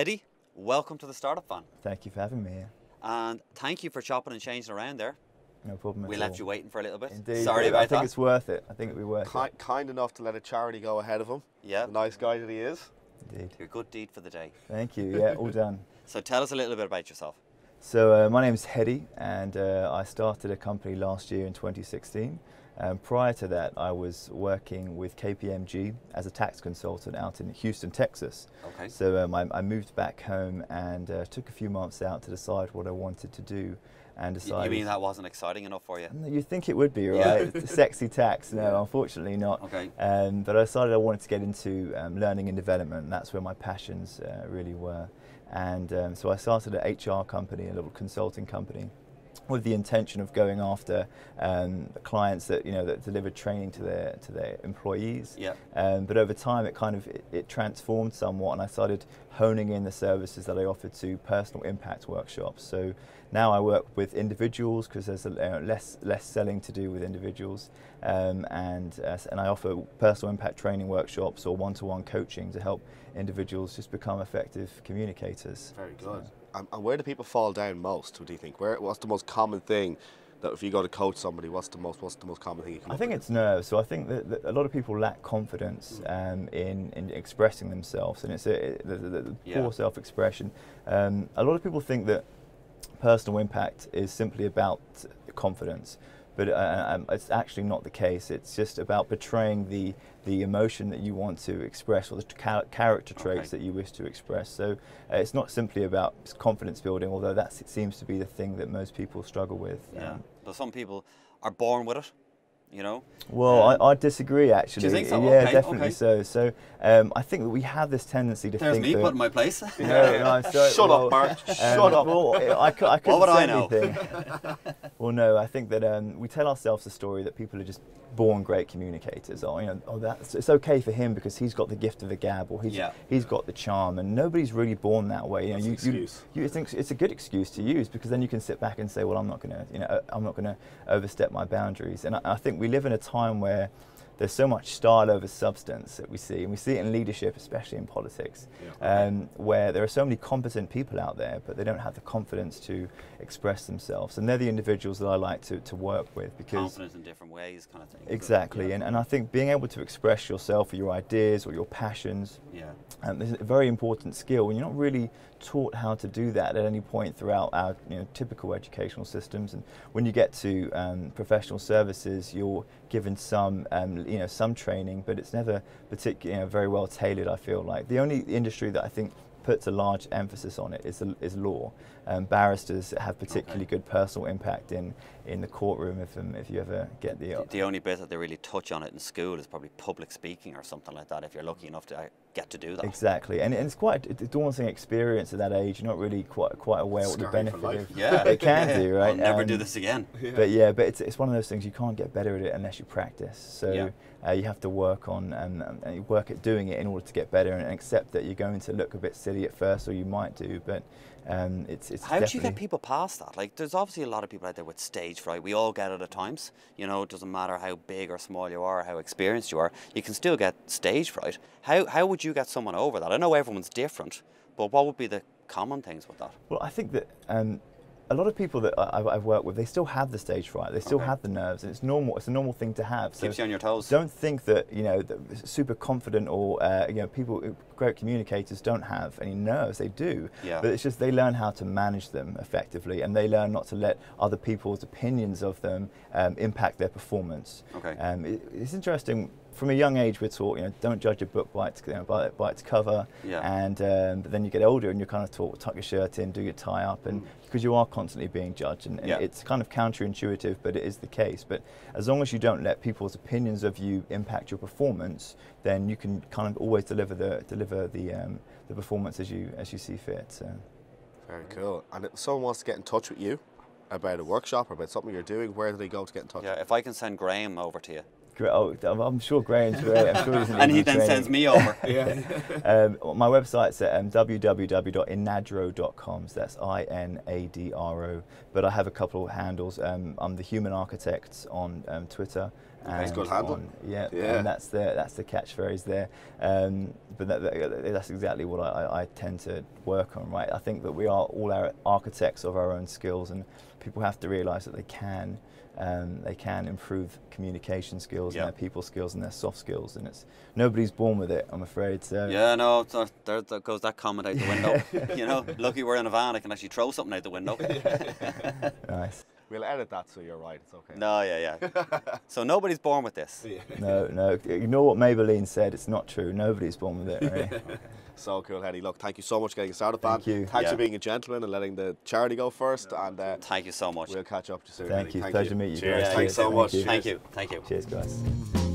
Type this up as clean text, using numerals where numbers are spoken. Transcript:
Hedi, welcome to the Startup Van. Thank you for having me here. And thank you for chopping and changing around there. No problem at all. We left you waiting for a little bit. Indeed. Sorry about that. I think it's worth it. I think it'll be worth it. Kind enough to let a charity go ahead of him. Yeah. The nice guy that he is. Indeed. Your good deed for the day. Thank you. Yeah, all done. So tell us a little bit about yourself. So my name is Hedi, and I started a company last year in 2016. Prior to that, I was working with KPMG as a tax consultant out in Houston, Texas. Okay. So I moved back home and took a few months out to decide what I wanted to do. And decided. You mean that wasn't exciting enough for you? You think it would be, right? Yeah. Sexy tax. No, unfortunately not. Okay. But I decided I wanted to get into learning and development. And that's where my passions really were. And so I started an HR company, a little consulting company, with the intention of going after clients that that delivered training to their employees. Yeah. But over time, it transformed somewhat, and I started honing in the services that I offered to personal impact workshops. So now I work with individuals because there's less selling to do with individuals, and I offer personal impact training workshops or one-to-one coaching to help individuals just become effective communicators. Very good. And where do people fall down most? What do you think? What's the most common thing that if you go to coach somebody, what's the most common thing you come I up think with? it's nerves. So I think that a lot of people lack confidence in expressing themselves, and it's the poor self-expression. A lot of people think that personal impact is simply about confidence, but it's actually not the case. It's just about portraying the emotion that you want to express, or the character traits that you wish to express. So it's not simply about confidence building, although it seems to be the thing that most people struggle with. Yeah. But some people are born with it, Well, I disagree, actually. Do you think so? Yeah, Okay, definitely okay. so. So I think that we have this tendency to There's think me that... put in my place. No, Shut up, Mark. Shut up. Well, I couldn't What would say I know? anything. Well, no, I think that we tell ourselves the story that people are just born great communicators. It's okay for him because he's got the gift of the gab, or he's got the charm, and nobody's really born that way. That's an excuse. You think it's a good excuse to use, because then you can sit back and say, well, I'm not going to overstep my boundaries. And I think we live in a time where there's so much style over substance that we see, and we see it in leadership, especially in politics, where there are so many competent people out there, but they don't have the confidence to express themselves. And they're the individuals that I like to work with, because Confidence in different ways, kind of thing. exactly. Yeah. And I think being able to express yourself or your ideas or your passions is a very important skill, and you're not really taught how to do that at any point throughout our typical educational systems. And when you get to professional services, you're given some some training, but it's never particularly very well tailored. I feel like the only industry that I think puts a large emphasis on it is law. Barristers have particularly good personal impact in the courtroom. If you ever get the only bit that they really touch on it in school is probably public speaking or something like that, if you're lucky enough to get to do that. Exactly, and it's quite a daunting experience at that age. You're not really quite aware what the benefit is. Yeah, it can do, right? I'll never do this again. But it's one of those things, you can't get better at it unless you practice. So you have to work at doing it in order to get better, and accept that you're going to look a bit silly at first, or you might do, but it's How do you get people past that? Like, there's obviously a lot of people out there with stage fright. We all get it at times. It doesn't matter how big or small you are, or how experienced you are, you can still get stage fright. How would you get someone over that? I know everyone's different, but what would be the common things with that? Well, I think that a lot of people that I've worked with, they still have the stage fright. They still have the nerves, and it's normal. It's a normal thing to have. So keeps you on your toes. Don't think that that super confident or people, great communicators, don't have any nerves. They do. Yeah. But it's just they learn how to manage them effectively, and they learn not to let other people's opinions of them impact their performance. Okay. It's interesting. From a young age, we're taught, don't judge a book by its cover. Yeah. And but then you get older, and you're kind of taught, tuck your shirt in, do your tie up, and because you are constantly being judged, and it's kind of counterintuitive, but it is the case. But as long as you don't let people's opinions of you impact your performance, then you can kind of always deliver the performance as you see fit. So. Very cool. And if someone wants to get in touch with you about a workshop or about something you're doing, where do they go to get in touch? Yeah, if I can send Graham over to you. Oh, I'm sure Graham's great. I'm sure he's an and he easy then training. sends me over. My website's at www.inadro.com. So that's INADRO. But I have a couple of handles. I'm the Human Architect on Twitter, It's good handle. Yeah, and that's the catchphrase there. But that's exactly what I tend to work on, right? I think that we are all our architects of our own skills, and people have to realise that they can improve communication skills and their people skills and their soft skills, and nobody's born with it, I'm afraid. So yeah, no, there goes that comment out the window. You know, lucky we're in a van, I can actually throw something out the window. Nice. We'll edit that so you're right. It's okay. No, yeah. So nobody's born with this. No. Ignore what Maybelline said. It's not true. Nobody's born with it. Right? So cool, Hedi. Look, thank you so much for getting started, Thank you. Thanks for being a gentleman and letting the charity go first. And thank you so much. We'll catch up to you soon. Thank you. Pleasure to meet you. Cheers. Guys. Thanks so much. Thank you. Cheers, guys.